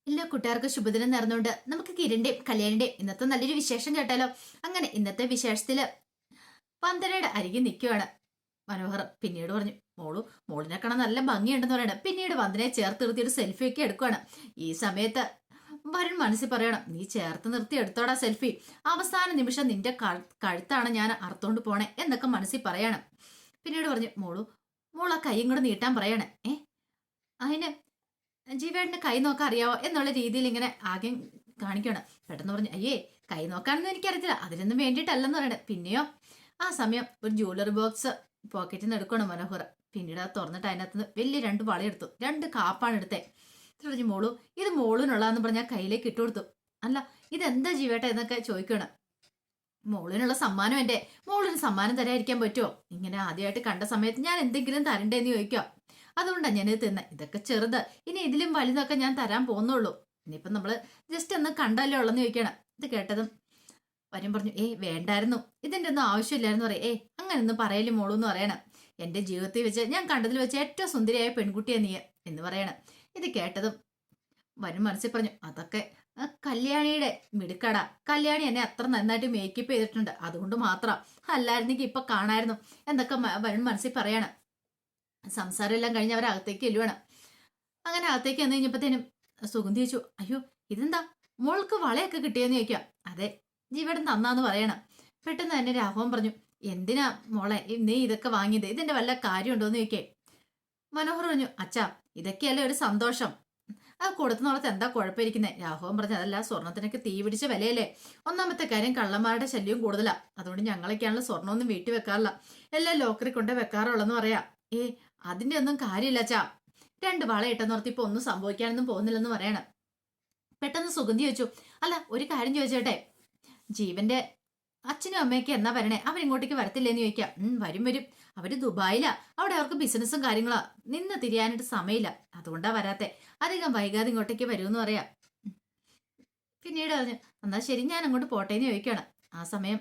ഇല്ല കൂട്ടുകാർക്ക് ശുഭദിനം നേർന്നുകൊണ്ട് നമുക്ക് കിരണിന്റെയും കല്യാണിന്റെയും ഇന്നത്തെ നല്ലൊരു വിശേഷം കേട്ടാലോ. അങ്ങനെ ഇന്നത്തെ വിശേഷത്തില് വന്ദനയുടെ അരികിൽ നിൽക്കുവാണ് മനോഹർ. പിന്നീട് പറഞ്ഞു, മോളിനെ കാണാൻ നല്ല ഭംഗിയുണ്ടെന്ന് പറയണം. പിന്നീട് വന്ദനയെ ചേർത്ത് നിർത്തി ഒരു സെൽഫി ഒക്കെ എടുക്കുവാണ്. ഈ സമയത്ത് വരുൺ മനസ്സിൽ പറയണം, നീ ചേർത്ത് നിർത്തി എടുത്തോടാ സെൽഫി, അവസാന നിമിഷം നിന്റെ കഴുത്താണ് ഞാൻ അറുത്തോണ്ട് പോണേ എന്നൊക്കെ മനസ്സിൽ പറയണം. പിന്നീട് പറഞ്ഞു, മോൾ ആ കൈയും കൂടെ നീട്ടാൻ പറയണേ. അതിന് ജീവേട്ടന് കൈ നോക്കാൻ അറിയാവോ എന്നുള്ള രീതിയിൽ ഇങ്ങനെ ആകെ കാണിക്കണം. പെട്ടെന്ന് പറഞ്ഞു, അയ്യേ കൈ നോക്കാനൊന്നും എനിക്കറിയത്തില്ല, അതിനൊന്നും വേണ്ടിയിട്ടല്ലെന്ന് പറയണേ. പിന്നെയോ ആ സമയം ഒരു ജ്വല്ലറി ബോക്സ് പോക്കറ്റിൽ നിന്ന് എടുക്കണം മനോഹർ. പിന്നീട് അത് തുറന്നിട്ട് അതിനകത്തുനിന്ന് വലിയ രണ്ട് വളയെടുത്തു, രണ്ട് കാപ്പാണ് എടുത്തേ. പറഞ്ഞു, ഇത് മോളിനുള്ളതെന്ന് പറഞ്ഞാൽ കയ്യിലേക്ക് ഇട്ടു കൊടുത്തു. അല്ല ഇതെന്താ ജീവേട്ട എന്നൊക്കെ ചോദിക്കണം. മോളിനുള്ള സമ്മാനം എന്റെ, മോളിന് സമ്മാനം തരാതിരിക്കാൻ പറ്റുമോ? ഇങ്ങനെ ആദ്യമായിട്ട് കണ്ട സമയത്ത് ഞാൻ എന്തെങ്കിലും തരണ്ടേന്ന് ചോദിക്കാം, അതുകൊണ്ടാണ് ഞാനിത് തിന്നെ. ഇതൊക്കെ ചെറുത്, ഇനി ഇതിലും വലുതൊക്കെ ഞാൻ തരാൻ പോകുന്നുള്ളൂ. ഇനിയിപ്പം നമ്മള് ജസ്റ്റ് ഒന്ന് കണ്ടല്ലേ ഉള്ളെന്ന് ചോദിക്കണം. ഇത് കേട്ടതും വരും പറഞ്ഞു, വേണ്ടായിരുന്നു, ഇതിന്റെ ഒന്നും ആവശ്യമില്ലായിരുന്നു പറയും. അങ്ങനെയൊന്നും പറയല് മോളൂ എന്ന് പറയണം. എന്റെ ജീവിതത്തിൽ വെച്ച് ഞാൻ കണ്ടതിൽ വെച്ച് ഏറ്റവും സുന്ദരിയായ പെൺകുട്ടിയെ നീ എന്ന് പറയണം. ഇത് കേട്ടതും വരും മനസ്സിൽ പറഞ്ഞു, അതൊക്കെ കല്യാണിയുടെ മിടുക്കട, കല്യാണി എന്നെ അത്ര നന്നായിട്ട് മേക്കപ്പ് ചെയ്തിട്ടുണ്ട്, അതുകൊണ്ട് മാത്രം, അല്ലായിരുന്നെങ്കിൽ ഇപ്പൊ കാണായിരുന്നു എന്നൊക്കെ വരും മനസ്സിൽ പറയണം. സംസാരം എല്ലാം കഴിഞ്ഞ് അവരകത്തേക്ക് എല്ലുവേണം. അങ്ങനെ അകത്തേക്ക് വന്നു കഴിഞ്ഞപ്പോഴത്തേനും സുഗന്ധി ചോദിച്ചു, അയ്യോ ഇതെന്താ മോൾക്ക് വളയൊക്കെ കിട്ടിയെന്ന് ചോദിക്കാം. അതെ ജീവടം തന്നാന്ന് പറയണം. പെട്ടെന്ന് തന്നെ രാഘവൻ പറഞ്ഞു, എന്തിനാ മോളെ നീ ഇതൊക്കെ വാങ്ങിയത്, ഇതിന്റെ വല്ല കാര്യമുണ്ടോന്ന് ചോദിക്കേ. മനോഹർ പറഞ്ഞു, അച്ഛാ ഇതൊക്കെയല്ലേ ഒരു സന്തോഷം, ആ കൊടുത്തുന്നോളത്ത് എന്താ കുഴപ്പമിരിക്കുന്നത്. രാഘവൻ പറഞ്ഞു, അതല്ല സ്വർണത്തിനൊക്കെ തീ പിടിച്ച വിലയല്ലേ. ഒന്നാമത്തെ കാര്യം കള്ളന്മാരുടെ ശല്യവും കൂടുതലാ, അതുകൊണ്ട് ഞങ്ങളൊക്കെയാണല്ലോ സ്വർണ്ണമൊന്നും വീട്ടിൽ വെക്കാറില്ല, എല്ലാം ലോക്കറി കൊണ്ട് വെക്കാറുള്ളെന്ന് പറയാ. അതിന്റെ ഒന്നും കാര്യമില്ല അച്ഛാ, രണ്ട് വള ഇട്ടെന്ന് ഓർത്ത് ഇപ്പൊ ഒന്നും സംഭവിക്കാനൊന്നും പോകുന്നില്ലെന്ന് പറയണം. പെട്ടെന്ന് സുഗന്ധി ചോദിച്ചു, അല്ല ഒരു കാര്യം ചോദിച്ചോട്ടെ, ജീവന്റെ അച്ഛനും അമ്മയൊക്കെ എന്നാ വരണേ, അവരിങ്ങോട്ടേക്ക് വരത്തില്ലേന്ന് ചോദിക്കാം. വരും, അവര് ദുബായിലാ, അവിടെ അവർക്ക് ബിസിനസ്സും കാര്യങ്ങളാ, നിന്ന് തിരിയാനായിട്ട് സമയമില്ല, അതുകൊണ്ടാ വരാത്തെ, അധികം വൈകാതെ ഇങ്ങോട്ടേക്ക് വരുമെന്ന് പറയാം. പിന്നീട് പറഞ്ഞു, എന്നാ ശരി ഞാൻ അങ്ങോട്ട് പോട്ടേന്ന് ചോദിക്കാണ്. ആ സമയം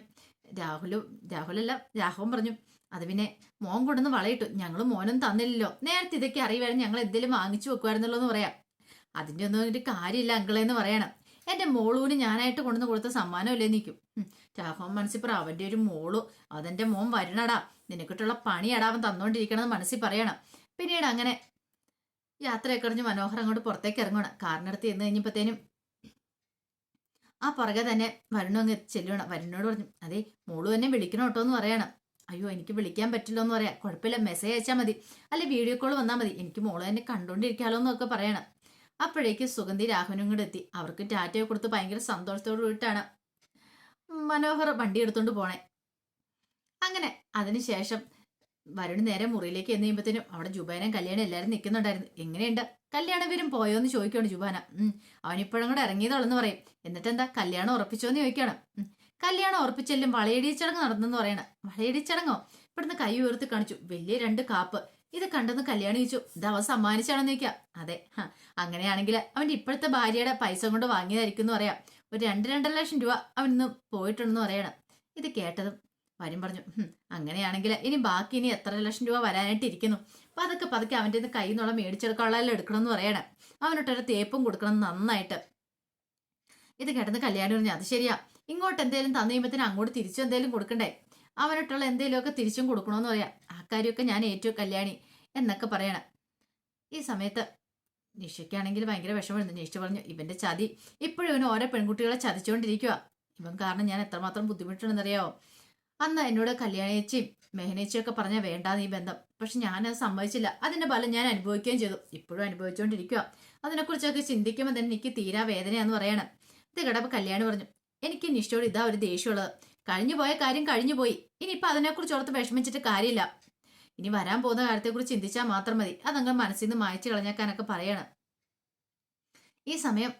രാഘവൻ പറഞ്ഞു, അത് പിന്നെ മോൻ കൊണ്ടുവന്ന് വളയിട്ടു, ഞങ്ങൾ മോനും തന്നില്ലല്ലോ, നേരത്തെ ഇതൊക്കെ അറിയുമായിരുന്നു ഞങ്ങൾ എന്തെങ്കിലും വാങ്ങിച്ചു വെക്കുമായിരുന്നല്ലോ എന്ന് പറയാം. അതിന്റെ ഒന്നും ഒരു കാര്യമില്ല അങ്കിളെന്ന് പറയണം. എന്റെ മോളൂന് ഞാനായിട്ട് കൊണ്ടുവന്ന് കൊടുത്ത സമ്മാനമല്ലേ നിൽക്കും. രാഘവൻ മനസ്സിൽ പറ, അവന്റെ ഒരു മോളു, അതെന്റെ മോൻ വരണടാ, നിനക്കിട്ടുള്ള പണിയടാ അവൻ തന്നോണ്ടിരിക്കണമെന്ന് മനസ്സിൽ പറയണം. പിന്നീട് അങ്ങനെ യാത്രയൊക്കെ കഴിഞ്ഞ് മനോഹർ അങ്ങോട്ട് പുറത്തേക്ക് ഇറങ്ങണം. കാറിനടുത്ത് ചെന്ന് കഴിഞ്ഞപ്പോഴത്തേനും ആ പുറകെ തന്നെ വരുണു അങ്ങ് ചെല്ലണം. വരുണിനോട് പറഞ്ഞു, അതെ മോളു എന്നെ വിളിക്കണം കേട്ടോ എന്ന് പറയണം. അയ്യോ എനിക്ക് വിളിക്കാൻ പറ്റില്ലോ എന്ന് പറയാം. കുഴപ്പമില്ല മെസ്സേജ് അയച്ചാൽ മതി, അല്ലെ വീഡിയോ കോൾ വന്നാൽ മതി, എനിക്ക് മോള് തന്നെ കണ്ടോണ്ടിരിക്കാലോ എന്നൊക്കെ പറയണം. അപ്പോഴേക്ക് സുഗന്ധി രാഘവനും കൂടെ എത്തി. അവർക്ക് ടാറ്റയൊക്കെ കൊടുത്ത് ഭയങ്കര സന്തോഷത്തോട് കൂടിയിട്ടാണ് മനോഹർ വണ്ടി എടുത്തോണ്ട് പോണേ. അങ്ങനെ അതിനുശേഷം വരുണ് നേരെ മുറിയിലേക്ക് എന്ന് കഴിയുമ്പോഴത്തേനും അവിടെ ജുബാനും കല്യാണം എല്ലാവരും നിൽക്കുന്നുണ്ടായിരുന്നു. എങ്ങനെയുണ്ട് കല്യാണം വരും പോയോന്ന് ചോദിക്കുകയാണ് ജുബാന. അവനിപ്പോഴും കൂടെ ഇറങ്ങിയതോളെന്ന് പറയും. എന്നിട്ട് എന്താ കല്യാണം ഉറപ്പിച്ചോന്ന് ചോദിക്കണം. കല്യാണം ഉറപ്പിച്ചെല്ലും വളയിടി ചടങ്ങ് നടന്നെന്ന് പറയണം. വളയിടി ചടങ്ങോ? ഇവിടുന്ന് കൈ ഉയർത്തി കാണിച്ചു, വലിയ രണ്ട് കാപ്പ്. ഇത് കണ്ടെന്ന് കല്യാണം ചോദിച്ചു, ഇത് അവൻ സമ്മാനിച്ചാണെന്ന് ചോദിക്കാം. അതെ, അങ്ങനെയാണെങ്കിൽ അവന്റെ ഇപ്പോഴത്തെ ഭാര്യയുടെ പൈസ കൊണ്ട് വാങ്ങിയതായിരിക്കും എന്ന് പറയാം. ഒരു 2-2.5 ലക്ഷം രൂപ അവനിന്ന് പോയിട്ടുണ്ടെന്ന് പറയണം. ഇത് കേട്ടതും വരും പറഞ്ഞു, അങ്ങനെയാണെങ്കിൽ ഇനി എത്ര ലക്ഷം രൂപ വരാനായിട്ട് ഇരിക്കുന്നു, പതുക്കെ പതുക്കെ അവൻ്റെ കയ്യിൽ നിന്നുള്ള മേടിച്ചെടുക്കാനുള്ള എടുക്കണമെന്ന് പറയണം. അവനൊട്ടൊരു തേപ്പും കൊടുക്കണം നന്നായിട്ട്. ഇത് കേട്ടെന്ന് കല്യാണി പറഞ്ഞു, അത് ശരിയാ, ഇങ്ങോട്ട് എന്തേലും തന്നു കഴിയുമ്പത്തിന് അങ്ങോട്ട് തിരിച്ചു എന്തേലും കൊടുക്കണ്ടേ, അവനോട്ടുള്ള എന്തേലുമൊക്കെ തിരിച്ചും കൊടുക്കണമെന്ന് പറയാം. ആ കാര്യമൊക്കെ ഞാൻ ഏറ്റു കല്യാണി എന്നൊക്കെ പറയണം. ഈ സമയത്ത് നിഷയ്ക്കാണെങ്കിൽ ഭയങ്കര വിഷമമുണ്ട്. നിഷ പറഞ്ഞു, ഇവന്റെ ചതി ഇപ്പോഴും ഇവന് ഓരോ പെൺകുട്ടികളെ ചതിച്ചുകൊണ്ടിരിക്കുക, ഇവൻ കാരണം ഞാൻ എത്രമാത്രം ബുദ്ധിമുട്ടുണ്ടെന്നറിയാവോ. അന്ന് എന്നോട് കല്യാണിയേച്ചിയും മെഹനേച്ചിയും ഒക്കെ പറഞ്ഞാൽ വേണ്ടാന്ന് ഈ ബന്ധം, പക്ഷെ ഞാനത് സമ്മതിച്ചില്ല, അതിന്റെ ഫലം ഞാൻ അനുഭവിക്കുകയും ചെയ്തു, ഇപ്പോഴും അനുഭവിച്ചുകൊണ്ടിരിക്കുക, അതിനെക്കുറിച്ചൊക്കെ ചിന്തിക്കുമ്പോൾ തന്നെ എനിക്ക് തീരാ വേദനയാന്ന് പറയണം. ഇത് കേട്ടപ്പോൾ കല്യാണി പറഞ്ഞു, എനിക്ക് നിഷയോട് ഇതാ ഒരു ദേഷ്യമുള്ളത്, കഴിഞ്ഞു പോയ കാര്യം കഴിഞ്ഞു പോയി, ഇനിയിപ്പോൾ അതിനെക്കുറിച്ച് ഓർത്ത് വിഷമിച്ചിട്ട് കാര്യമില്ല, ഇനി വരാൻ പോകുന്ന കാര്യത്തെക്കുറിച്ച് ചിന്തിച്ചാൽ മാത്രം മതി, അതങ്ങ് മനസ്സിൽ നിന്ന് മായ്ച്ചു കളഞ്ഞേക്കാനൊക്കെ പറയണം. ഈ സമയം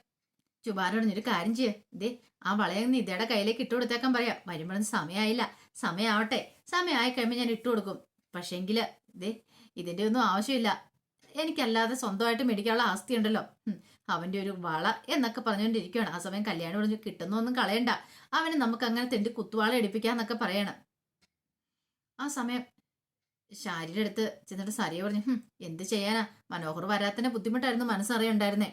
ചുബാനോടൊരു കാര്യം ചെയ്യേ, ഇതേ ആ വളയം നിധയുടെ കയ്യിലേക്ക് ഇട്ട് കൊടുത്തേക്കാൻ പറയാം. വരുമ്പോഴൊന്നും സമയമായില്ല, സമയമാവട്ടെ, സമയമായി കഴിയുമ്പോൾ ഞാൻ ഇട്ട് കൊടുക്കും, പക്ഷേങ്കില് ഇതേ ഇതിന്റെ ഒന്നും ആവശ്യമില്ല, എനിക്കല്ലാതെ സ്വന്തമായിട്ട് മേടിക്കാനുള്ള ആസ്തി ഉണ്ടല്ലോ, അവന്റെ ഒരു വള എന്നൊക്കെ പറഞ്ഞുകൊണ്ടിരിക്കുകയാണ്. ആ സമയം കല്യാണം പറഞ്ഞു, കിട്ടുന്നൊന്നും കളയണ്ട, അവന് നമുക്ക് അങ്ങനെ തെണ്ടി കുത്തുവാള എടുപ്പിക്കാന്നൊക്കെ പറയണം. ആ സമയം ശാരിയുടെ അടുത്ത് ചെന്നിട്ട് സരിയ പറഞ്ഞു, എന്ത് ചെയ്യാനാ, മനോഹർ വരാത്തന്നെ ബുദ്ധിമുട്ടായിരുന്നു മനസ്സറിയണ്ടായിരുന്നേ,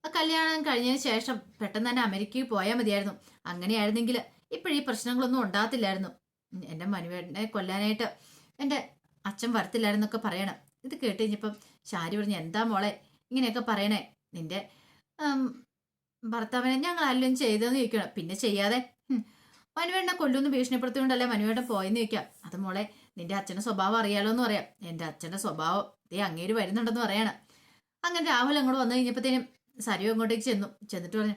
ആ കല്യാണം കഴിഞ്ഞതിന് ശേഷം പെട്ടെന്ന് തന്നെ അമേരിക്കയിൽ പോയാൽ മതിയായിരുന്നു. അങ്ങനെയായിരുന്നെങ്കിൽ ഇപ്പോഴീ പ്രശ്നങ്ങളൊന്നും ഉണ്ടാകത്തില്ലായിരുന്നു. എൻ്റെ മനുവേട്ടനെ കൊല്ലാനായിട്ട് എൻ്റെ അച്ഛൻ വരത്തില്ലായിരുന്നൊക്കെ പറയണം. ഇത് കേട്ട് കഴിഞ്ഞപ്പം ശാരി പറഞ്ഞു, എന്താ മോളെ ഇങ്ങനെയൊക്കെ പറയണേ? നിന്റെ ഭർത്താവിനെ ഞങ്ങൾ ആരെങ്കിലും ചെയ്തെന്ന് ചോദിക്കണം. പിന്നെ ചെയ്യാതെ മനുവേട്ടനെ കൊല്ലുമെന്ന് ഭീഷണിപ്പെടുത്തിക്കൊണ്ടല്ലേ മനുവേട്ടൻ പോയെന്ന് ചോദിക്കാം. അത് മോളെ നിന്റെ അച്ഛൻ്റെ സ്വഭാവം അറിയാലോ എന്ന് പറയാം. എൻ്റെ അച്ഛൻ്റെ സ്വഭാവം അങ്ങേര് വരുന്നുണ്ടെന്ന് പറയാണ്. അങ്ങനെ രാഹുൽ അങ്ങോട്ട് വന്നു കഴിഞ്ഞപ്പോഴത്തേനും സരിയോ അങ്ങോട്ടേക്ക് ചെന്നിട്ട് പറഞ്ഞു,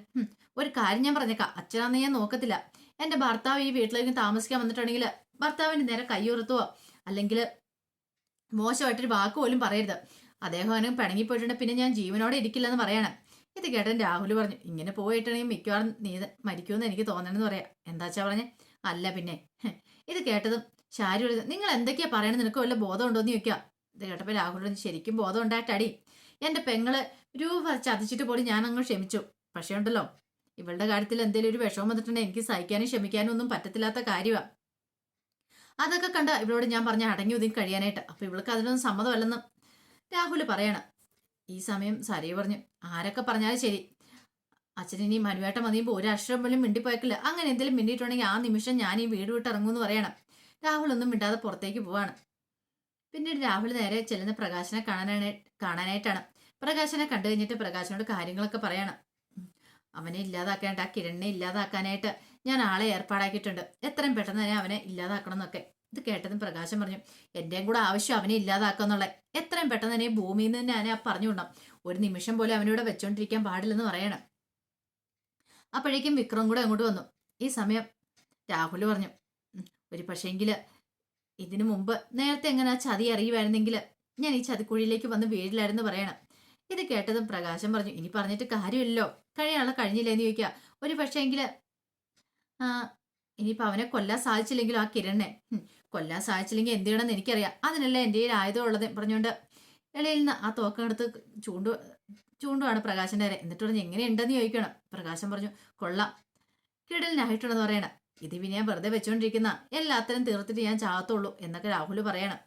ഒരു കാര്യം ഞാൻ പറഞ്ഞേക്കാം, അച്ഛനാന്ന് ഞാൻ നോക്കത്തില്ല. എൻ്റെ ഭർത്താവ് ഈ വീട്ടിലേക്ക് താമസിക്കാൻ വന്നിട്ടുണ്ടെങ്കിൽ ഭർത്താവിന് നേരെ കൈയുറത്തുവോ അല്ലെങ്കിൽ മോശമായിട്ടൊരു വാക്ക് പോലും പറയരുത്. അദ്ദേഹം അവന് പിണങ്ങിപ്പോയിട്ടുണ്ടെങ്കിൽ പിന്നെ ഞാൻ ജീവനോടെ ഇരിക്കില്ലെന്ന് പറയണം. ഇത് കേട്ടൻ രാഹുൽ പറഞ്ഞു, ഇങ്ങനെ പോയിട്ടുണ്ടെങ്കിൽ മിക്കവാറും നീ മരിക്കുമെന്ന് എനിക്ക് തോന്നണമെന്ന് പറയാം. എന്താച്ചാ പറഞ്ഞേ? അല്ല പിന്നെ. ഇത് കേട്ടതും ശാരി പറഞ്ഞു, നിങ്ങൾ എന്തൊക്കെയാ പറയണത്? നിനക്ക് വല്ല ബോധം ഉണ്ടോന്ന് ചോദിക്കാം. ഇത് കേട്ടപ്പോൾ രാഹുൽ പറഞ്ഞു, ശരിക്കും ബോധം ഉണ്ടായിട്ടടി. എൻ്റെ പെങ്ങള് രൂപ ചതിച്ചിട്ട് പോലും ഞാൻ അങ്ങ് ക്ഷമിച്ചു. പക്ഷേ ഉണ്ടല്ലോ, ഇവളുടെ കാര്യത്തിൽ എന്തെങ്കിലും ഒരു വിഷമം വന്നിട്ടുണ്ടെങ്കിൽ എനിക്ക് സഹിക്കാനും ക്ഷമിക്കാനും ഒന്നും പറ്റത്തില്ലാത്ത കാര്യമാണ്. അതൊക്കെ കണ്ട ഇവളോട് ഞാൻ പറഞ്ഞ അടങ്ങി ഒതുങ്ങി കഴിയാനായിട്ട്. അപ്പൊ ഇവൾക്ക് അതിനൊന്നും സമ്മതമല്ലെന്ന് രാഹുൽ പറയണം. ഈ സമയം സരി പറഞ്ഞു, ആരൊക്കെ പറഞ്ഞാലും ശരി, അച്ഛനിനി മനുവേട്ടൻ മതിയുമ്പോൾ ഒരു അക്ഷരം പോലും മിണ്ടിപ്പോയക്കില്ല. അങ്ങനെ എന്തെങ്കിലും മിണ്ടിയിട്ടുണ്ടെങ്കിൽ ആ നിമിഷം ഞാൻ ഈ വീട് വിട്ട് ഇറങ്ങുമെന്ന് പറയണം. രാഹുൽ ഒന്നും മിണ്ടാതെ പുറത്തേക്ക് പോവാണ്. പിന്നീട് രാഹുൽ നേരെ ചെല്ലുന്ന പ്രകാശനെ കാണാനായിട്ടാണ്. പ്രകാശനെ കണ്ടു കഴിഞ്ഞിട്ട് പ്രകാശനോട് കാര്യങ്ങളൊക്കെ പറയണം. അവനെ ഇല്ലാതാക്കാനായിട്ട്, ആ കിരണിനെ ഇല്ലാതാക്കാനായിട്ട് ഞാൻ ആളെ ഏർപ്പാടാക്കിയിട്ടുണ്ട്. എത്രയും പെട്ടെന്ന് തന്നെ അവനെ ഇല്ലാതാക്കണം എന്നൊക്കെ. ഇത് കേട്ടതും പ്രകാശം പറഞ്ഞു, എന്റെയും കൂടെ ആവശ്യം അവനെ ഇല്ലാതാക്കുക എന്നുള്ളത്. എത്രയും പെട്ടെന്ന് തന്നെ ഭൂമിയിൽ നിന്ന് തന്നെ അവനെ പറഞ്ഞു വിടണം. ഒരു നിമിഷം പോലും അവനോട് വെച്ചോണ്ടിരിക്കാൻ പാടില്ലെന്ന് പറയണം. അപ്പോഴേക്കും വിക്രം കൂടെ അങ്ങോട്ട് വന്നു. ഈ സമയം രാഹുൽ പറഞ്ഞു, ഒരു പക്ഷേങ്കില് ഇതിനു മുമ്പ് നേരത്തെ എങ്ങനെ ആ ചതി അറിയുമായിരുന്നെങ്കിൽ ഞാൻ ഈ ചതിക്കുഴിയിലേക്ക് വന്ന് വീഴിലായിരുന്നു പറയണം. ഇത് കേട്ടതും പ്രകാശം പറഞ്ഞു, ഇനി പറഞ്ഞിട്ട് കാര്യമില്ലല്ലോ, കഴിയാനുള്ള കഴിഞ്ഞില്ലേന്ന് ചോദിക്കുക. ഒരു പക്ഷേങ്കില് ഇനിയിപ്പോൾ അവനെ കൊല്ലാൻ സാധിച്ചില്ലെങ്കിലും ആ കിരണിനെ കൊല്ലാൻ സാധിച്ചില്ലെങ്കിൽ എന്ത് ചെയ്യണമെന്ന് എനിക്കറിയാം. അതിനല്ല എൻ്റെ ആയുധം ഉള്ളത് പറഞ്ഞുകൊണ്ട് ഇളയിൽ നിന്ന് ആ തോക്കെടുത്ത് ചൂണ്ടുവാണ് പ്രകാശൻ്റെ നേരെ. എന്നിട്ട് പറഞ്ഞു, എങ്ങനെയുണ്ടെന്ന് ചോദിക്കണം. പ്രകാശം പറഞ്ഞു, കൊള്ളാം, കിടലിനായിട്ടുണ്ടെന്ന് പറയണം. ഇത് പിന്നെ ഞാൻ വെറുതെ വെച്ചുകൊണ്ടിരിക്കുന്ന, എല്ലാത്തരം തീർത്തിട്ട് ഞാൻ ചാകത്തുള്ളൂ എന്നൊക്കെ രാഹുൽ പറയണം.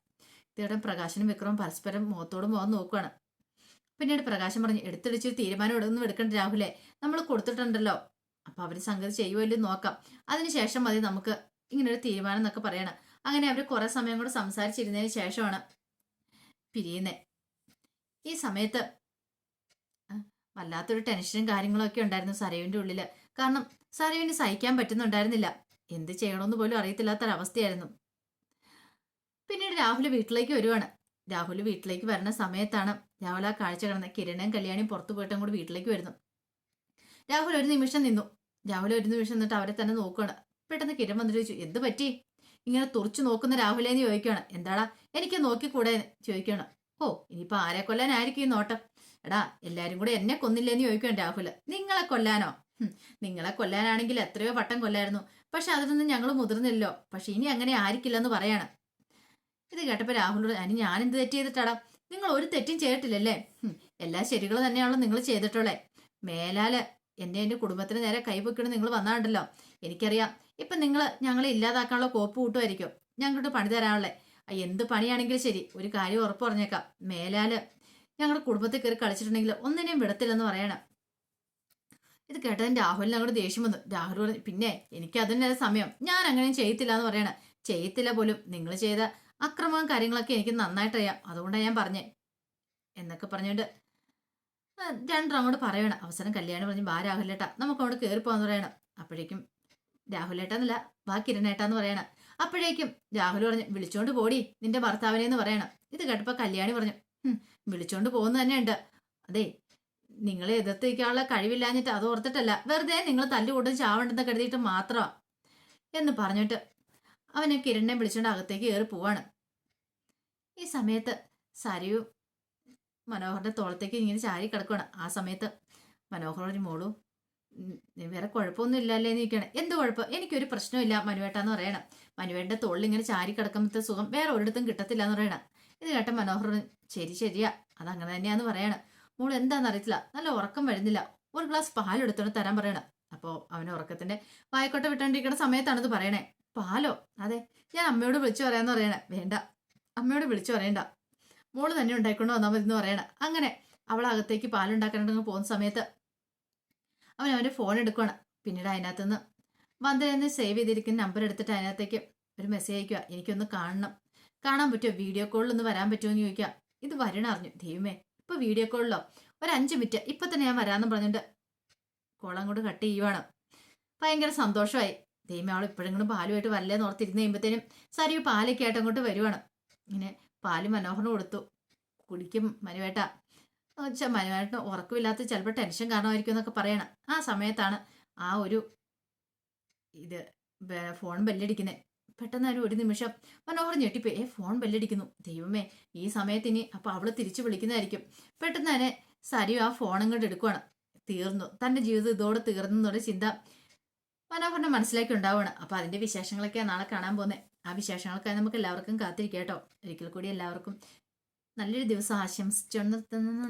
ഇതേടെ പ്രകാശനും വിക്രവും പരസ്പരം മുഖത്തോട് മുഖം നോക്കുകയാണ്. പിന്നീട് പ്രകാശം പറഞ്ഞു, എടുത്തിടിച്ചൊരു തീരുമാനം ഒന്നും എടുക്കണ്ട രാഹുലെ, നമ്മൾ കൊടുത്തിട്ടുണ്ടല്ലോ, അപ്പൊ അവര് സംഗതി ചെയ്യുമല്ലോ നോക്കാം, അതിനുശേഷം മതി നമുക്ക് ഇങ്ങനൊരു തീരുമാനം എന്നൊക്കെ പറയണം. അങ്ങനെ അവർ കുറെ സമയം കൂടെ സംസാരിച്ചിരുന്നതിന് ശേഷമാണ് പിരിയുന്നത്. ഈ സമയത്ത് വല്ലാത്തൊരു ടെൻഷനും കാര്യങ്ങളും ഒക്കെ ഉണ്ടായിരുന്നു സരയുവിന്റെ ഉള്ളില്. കാരണം സരയുവിന് സഹിക്കാൻ പറ്റുന്നുണ്ടായിരുന്നില്ല, എന്ത് ചെയ്യണമെന്ന് പോലും അറിയത്തില്ലാത്തൊരവസ്ഥയായിരുന്നു. പിന്നീട് രാഹുൽ വീട്ടിലേക്ക് വരുവാണ്. രാഹുൽ വീട്ടിലേക്ക് വരുന്ന സമയത്താണ് രാഹുൽ ആ കാഴ്ച കിടന്ന് കിരണയും കല്യാണിയും പുറത്തു പോയിട്ടും കൂടി വീട്ടിലേക്ക് വരുന്നു. രാഹുൽ ഒരു നിമിഷം നിന്നു. രാഹുൽ ഒരു നിമിഷം നിന്നിട്ട് അവരെ തന്നെ നോക്കുകയാണ്. പെട്ടെന്ന് കിരൺ വന്നിട്ട് ചോദിച്ചു, എന്ത് പറ്റി ഇങ്ങനെ തുറച്ചു നോക്കുന്ന രാഹുലേന്ന് ചോദിക്കുകയാണ്. എന്താടാ എനിക്ക് നോക്കിക്കൂടെ ചോദിക്കണം. ഓ ഇനിയിപ്പോ ആരെ കൊല്ലാനായിരിക്കും ഈ നോട്ടം? എടാ എല്ലാരും കൂടെ എന്നെ കൊന്നില്ലേന്ന് ചോദിക്കണം രാഹുൽ. നിങ്ങളെ കൊല്ലാനോ? നിങ്ങളെ കൊല്ലാനാണെങ്കിൽ എത്രയോ വട്ടം കൊല്ലായിരുന്നു, പക്ഷെ അതിനൊന്നും ഞങ്ങൾ മുതിർന്നില്ലല്ലോ. പക്ഷെ ഇനി അങ്ങനെ ആയിരിക്കില്ലെന്ന് പറയാണ്. ഇത് കേട്ടപ്പോ രാഹുലോട്, അനി ഞാൻ എന്ത് തെറ്റ് ചെയ്തിട്ടാടാ? നിങ്ങൾ ഒരു തെറ്റും ചെയ്തിട്ടില്ലല്ലേ? എല്ലാ ശരികൾ തന്നെയാണല്ലോ നിങ്ങൾ ചെയ്തിട്ടുള്ളേ. മേലാല് എൻ്റെ കുടുംബത്തിന് നേരെ കൈപൊക്കിയിട്ട് നിങ്ങൾ വന്നാണ്ടല്ലോ, എനിക്കറിയാം ഇപ്പൊ നിങ്ങൾ ഞങ്ങളെ ഇല്ലാതാക്കാനുള്ള കോപ്പ് കൂട്ടുമായിരിക്കും ഞങ്ങോട്ട് പണി തരാനുള്ളേ. എന്ത് പണിയാണെങ്കിലും ശരി, ഒരു കാര്യം ഉറപ്പ് പറഞ്ഞേക്കാം, മേലാല് ഞങ്ങളുടെ കുടുംബത്തിൽ കയറി കളിച്ചിട്ടുണ്ടെങ്കിൽ ഒന്നിനെയും വിടത്തില്ലെന്ന് പറയണം. ഇത് കേട്ടതിന് രാഹുലിന് അങ്ങോട്ട് ദേഷ്യം വന്നു. രാഹുൽ പറഞ്ഞു, പിന്നെ എനിക്ക് അതിൻ്റെ സമയം, ഞാൻ അങ്ങനെയും ചെയ്യത്തില്ല എന്ന് പറയണം. ചെയ്യത്തില്ല പോലും, നിങ്ങൾ ചെയ്ത അക്രമവും കാര്യങ്ങളൊക്കെ എനിക്ക് നന്നായിട്ട് അറിയാം, അതുകൊണ്ടാണ് ഞാൻ പറഞ്ഞേ എന്നൊക്കെ പറഞ്ഞുകൊണ്ട് രണ്ടും അങ്ങോട്ട് പറയണം. അവസാനം കല്യാണം പറഞ്ഞു, വാ രാഹുലേട്ടാ നമുക്ക് അങ്ങോട്ട് കയറിപ്പോന്ന് പറയണം. അപ്പോഴേക്കും രാഹുലേട്ടാന്നല്ല, വാ കിരണേട്ടാന്ന് പറയണം. അപ്പോഴേക്കും രാഹുൽ പറഞ്ഞു, വിളിച്ചോണ്ട് പോടി നിന്റെ ഭർത്താവിനെ എന്ന് പറയണം. ഇത് കേട്ടപ്പോ കല്യാണി പറഞ്ഞു, വിളിച്ചോണ്ട് പോകുന്ന തന്നെയുണ്ട്. അതെ, നിങ്ങളെ എതിർത്ത് നിൽക്കാനുള്ള കഴിവില്ലാഞ്ഞിട്ട് അത് ഓർത്തിട്ടല്ല, വെറുതെ നിങ്ങൾ തല്ലുകൂട്ടും ചാവണ്ടെന്ന് കരുതിയിട്ട് മാത്രമാ എന്ന് പറഞ്ഞിട്ട് അവനെ കിരണിനെ വിളിച്ചോണ്ട് അകത്തേക്ക് കയറി പോവാണ്. ഈ സമയത്ത് സരയു മനോഹറിന്റെ തോളത്തേക്ക് ഇങ്ങനെ ചാരി കിടക്കുകയാണ്. ആ സമയത്ത് മനോഹർ ഒരു മോളു വേറെ കുഴപ്പമൊന്നും ഇല്ലല്ലേ എന്ന് ചോദിക്കണം. എന്ത് കുഴപ്പം? എനിക്കൊരു പ്രശ്നമില്ല മനുവേട്ടാന്ന് പറയണം. മനുവേട്ടന്റെ തോളിൽ ഇങ്ങനെ ചാരി കിടക്കുമ്പോഴത്തെ സുഖം വേറെ ഒരിടത്തും കിട്ടത്തില്ല എന്ന് പറയണം. ഇത് കേട്ട മനോഹർ, ശരിയാ അതങ്ങനെ തന്നെയാന്ന് പറയണം. മോൾ എന്താണെന്ന് അറിയത്തില്ല, നല്ല ഉറക്കം വരുന്നില്ല, ഒരു ഗ്ലാസ് പാലെടുത്തോണ്ട് തരാൻ പറയണം. അപ്പോൾ അവന് ഉറക്കത്തിന്റെ വായക്കോട്ട വിട്ടോണ്ടിരിക്കുന്ന സമയത്താണിത് പറയണേ. പാലോ? അതെ, ഞാൻ അമ്മയോട് വിളിച്ചു പറയാന്ന് പറയണേ. വേണ്ട, അമ്മയോട് വിളിച്ചു പറയണ്ട, മോള് തന്നെ ഉണ്ടായിക്കൊണ്ട് വന്നാൽ മതി എന്ന് പറയണം. അങ്ങനെ അവൾ അകത്തേക്ക് പാലുണ്ടാക്കാനുണ്ടെന്ന് പോകുന്ന സമയത്ത് അവൻ അവൻ്റെ ഫോൺ എടുക്കുകയാണ്. പിന്നീട് അതിനകത്തുനിന്ന് വന്ദനെന്ന് സേവ് ചെയ്തിരിക്കുന്ന നമ്പർ എടുത്തിട്ട് അതിനകത്തേക്ക് ഒരു മെസ്സേജ് അയക്കുക. എനിക്കൊന്ന് കാണണം, കാണാൻ പറ്റുമോ, വീഡിയോ കോളിലൊന്ന് വരാൻ പറ്റുമോ എന്ന് ചോദിക്കുക. ഇത് വരണ അറിഞ്ഞു. ദൈവമേ, ഇപ്പൊ വീഡിയോ കോളിലോ, ഒരു 5 മിനിറ്റ് ഇപ്പൊ തന്നെ ഞാൻ വരാമെന്ന് പറഞ്ഞിട്ട് കോളം കൊണ്ട് കട്ട് ചെയ്യുവാണ്. ഭയങ്കര സന്തോഷമായി. ദൈവമേ, അവൾ ഇപ്പോഴെങ്കിലും പാലുമായിട്ട് വരല്ലേന്ന് ഓർത്തിരുന്ന് കഴിയുമ്പോഴത്തേനും സരിയു പാലൊക്കെ ആയിട്ട് അങ്ങോട്ട് വരുവാണ്. ഇങ്ങനെ പാല് മനോഹറിന് കൊടുത്തു. കുടിക്കും മനുവേട്ട. മനുവേട്ടന് ഉറക്കമില്ലാത്ത ചിലപ്പോൾ ടെൻഷൻ കാരണമായിരിക്കും എന്നൊക്കെ പറയണം. ആ സമയത്താണ് ആ ഒരു ഇത് ഫോൺ ബെല്ലടിക്കുന്നത്. പെട്ടെന്ന് ഒരു നിമിഷം മനോഹർ ഞെട്ടിപ്പോയി. ഫോൺ ബെല്ലടിക്കുന്നു. ദൈവമേ, ഈ സമയത്ത് ഇനി അപ്പൊ അവള് തിരിച്ചു വിളിക്കുന്നതായിരിക്കും. പെട്ടെന്ന് തന്നെ സരിയു ആ ഫോണും കൊണ്ട് എടുക്കുവാണ്. തീർന്നു, തന്റെ ജീവിതം ഇതോടെ തീർന്നു എന്നൊരു ചിന്ത മനോഹറിന്റെ മനസ്സിലേക്ക് ഉണ്ടാവുകയാണ്. അപ്പൊ അതിന്റെ വിശേഷങ്ങളൊക്കെയാണ് നാളെ കാണാൻ പോകുന്നത്. ആ വിശേഷങ്ങൾക്കായി നമുക്ക് എല്ലാവർക്കും കാത്തിരിക്കാം കേട്ടോ. ഒരിക്കൽ കൂടി എല്ലാവർക്കും നല്ലൊരു ദിവസം ആശംസിച്ചു നിർത്തുന്നു.